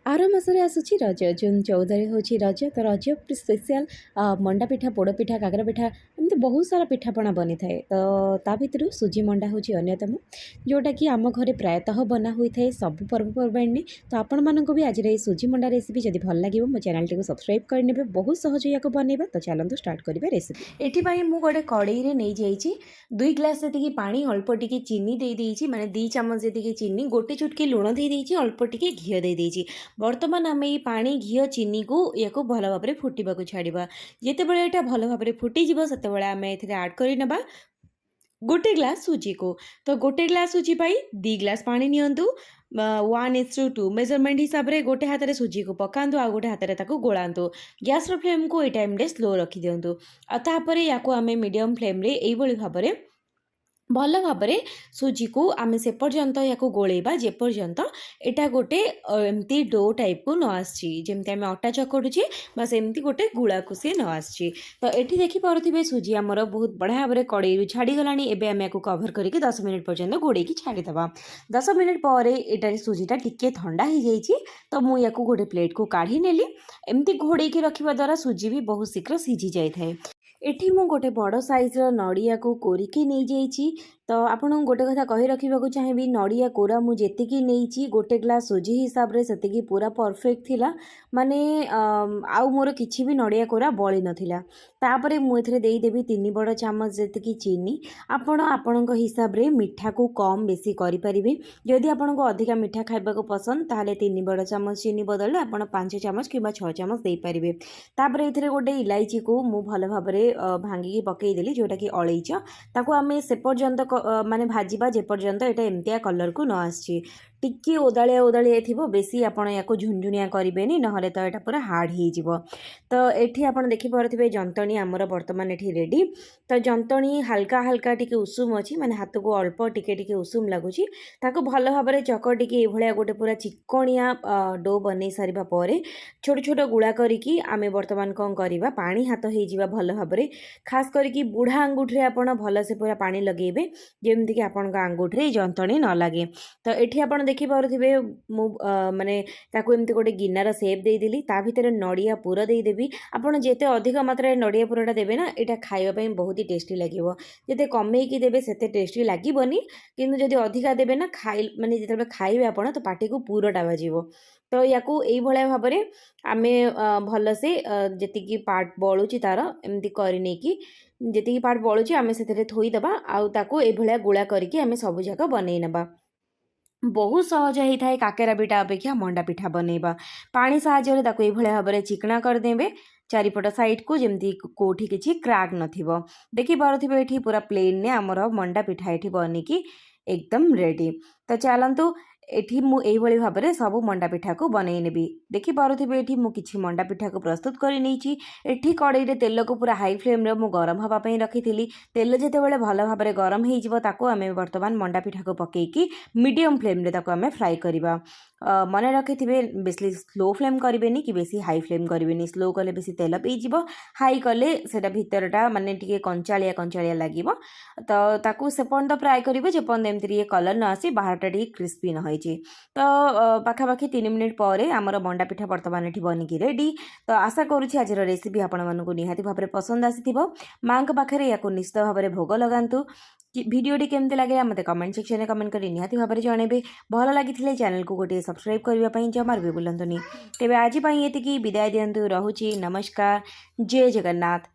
Are मसरे आसूची रज जून 14 हूँ रज तो रज स्पेशल मंडा पिठा पोड़ पिठा काकरा पिठा एमती बहुत सारा पिठापणा बनी थाए। तो ता भितर सुजी मंडा हूँ अन्यतम जोटा कि आम घरे प्रायतः बना होता है सब पर्वपर्वाणी। तो आपण मानक भी आज सुजी मंडा रेसिपी जब भल लगे मो चैनल टी सब्सक्राइब करने बहुत सहज या बनवा। तो चलते स्टार्ट करेंगे रेसिपी। ये मुझे गोटे कड़े नहीं जाइए 2 ग्लास जी पा अल्प टी चीनी दे माने 2 चामच जी चीनी गोटे चुटकी लुण दे अल्प टी घी दे बर्तमान आम ये पानी घी चीनी को या भल भाव में फुटा छाड़ा जितेबाला यहाँ भल भाव में फुटीज से आम ए आड कर गोटे ग्लास सुजी को। तो गोटे ग्लास सुजी पाई 2 ग्लास पानी नियंतु 1:2 मेजरमेंट हिसाब से गोटे हाथ में सुजी को पकातु आ गोटे हाथ में गोलातु। गैस फ्लेम को ये टाइम स्लो रखी दिंतु आपर या आम मीडियम फ्लेम ये भाव में भल भाव में सुजी को आम से पर्यंत या गोलेबा जेपर्यंत एटा गोटे एमती डो टाइप को न आमती आम अटा चकड़ुचे बस एमती गोटे गुड़ा को सी न आसी। तो ये देखिपे सुजी आमर बहुत बढ़िया भाव में कड़े छाड़गला। एवं आम या कभर करके 10 मिनट पर्यंत घोड़े छाड़ीदे। 10 मिनट पर यहाँ सुजीटा टिके ठंडा हो जाइए। तो मुझे गोटे प्लेट को काढ़ी नेली। एमती घोड़े रखा द्वारा सुजी भी बहुत शीघ्र सीझी जाए। एठी मु गोटे बड़ साइज्र नड़िया को कोरिकी नहीं जाइए। तो आपन गोटे कथा कही रखा चाहिए नड़िया कोरा मुझे नहीं गोटे ग्लास सुजी हिसाब से पूरा परफेक्ट थिला माने आउ मोर किछि भी नड़िया कोरा बड़ी नथिला। तापरे मु एथरे देई देबी 3 बड़ चामच जेतिकी चीनी। आपण आपणक हिसाब रे मिठा को कम बेसी करि परिबे। जदि आपनको अधिका मिठा खाइबा को पसंद ताहले 3 बड़ चामच चीनी बदले आपण 5 चामच किबा 6 चामच देई परिबे। तापरे एथरे गोटे इलायची को मु भल भाव रे भांगी पकई देली जोटा कि अलैच ताको आमे से पर्यंत माने भाजीबा जे पर्यंत एटा एमतिया कलर को न आसी टिके ओदालिया ओदालिया थी बेसी आपण या झुंझुनिया करेनि ना तो यहाँ पूरा हार्ड हो। तो ये आपड़ देखिपे जंतणी आमर बर्तमान ये रेडी। तो जंतणी हल्का हल्का टिके उषुम अच्छी माने हाथ को अल्प टिके उषुम लगुच भल भाव में चकटिके ये गोटे पूरा चिकणिया डो बन सारा पर छोट छोट गुड़ा करी आम बर्तमान कौन करवा पानी हाथ हो भल भाव में खास करके बुढ़ा आंगुठी आपड़ भल से पूरा पानी लगेबे जमीक आपण आंगुठी जंतणी न लगे। तो ये आप देखिपे मु माने ताकू एमती गोटे गिनार सेप देदेली ता भितर नड़िया पुर देदेवी। आपड़ जिते अधिक मात्रा नड़िया पुरटा देवे ना यहाँ खाइबापी बहुत ही टेस्टी लगे। जिते कमेकी देवे से टेस्टी लगभग किंतु जदि अधिका देवे ना खाई माने जिते खाइबे आपण तो पाटी को पुरटा बाजिबो। तो या भाव में आम भल से जी पार्ट बलुची तार एमती करनेकी जी पार्ट बलुची आम से थोईदबा आउ ताको ए गुड़ा करके आम सब जाक बनई नबा। बहुत सहज होता है काकेरा पिठा अपेक्षा मंडा पिठा बनइबा। पानी साहाय्य ताको ए भाव में चिकना करदेबे चारिपट साइड को जमती कोठी किछि क्रैक नथिबो। देखि पारुथिबे एठी पूरा प्लेन ने हमर मंडा पिठा एठी बनिकी एकदम रेडी। तो चलतु एठी मु एई भली भाव में सब मंडा पिठा को बनई नेबी। देखि पारुथिबे एठी मु किछि मंडा पिठा को प्रस्तुत करि नैछि। एठी कड़ाई रे तेल को पूरा हाई फ्लेम रे मु गरम हवा पई रखिथिली। तेल जेतेबेले भल भाव में गरम हो जिवो ताको आमे वर्तमान मंडा पिठा को पकेकी मीडियम फ्लेम रे ताको आमे फ्राई करिबा। मन रखिथिबे बेसी स्लो फ्लेम करिवेनी कि बेसी हाई फ्लेम करिवेनी। स्लो कले बेसी तेल पई जिवो हाई कले सेटा भितरटा माने टिके कंचालिया कंचालिया लागिवो। तो ताकू से पर्यंत फ्राई करिवे जे पर्यंत एमती कलर न आसी बाहरटा टिके क्रिस्पी न होइछि। तो पाखापाखि 3 मिनिट पर आमर मंडा पिठा बर्तमान एठी बनिकी रेडी। तो आशा करुछि आज रेसिपी आपण मानकु निहाती भाव में पसंद आसीथिबो। माँ के पाखे या निश्चित भाव में भोग लगातु। भिडियोटी केमती लगे मते कमेंट सेक्शन में कमेंट करी निहाती भाव में जनइबे। भल लगी चैनल को गोटे सब्सक्राइब करने जमार भी बुलांतुनी। तेबे आज एतिकी विदाय दियंतु। रहुछि नमस्कार जय जगन्नाथ।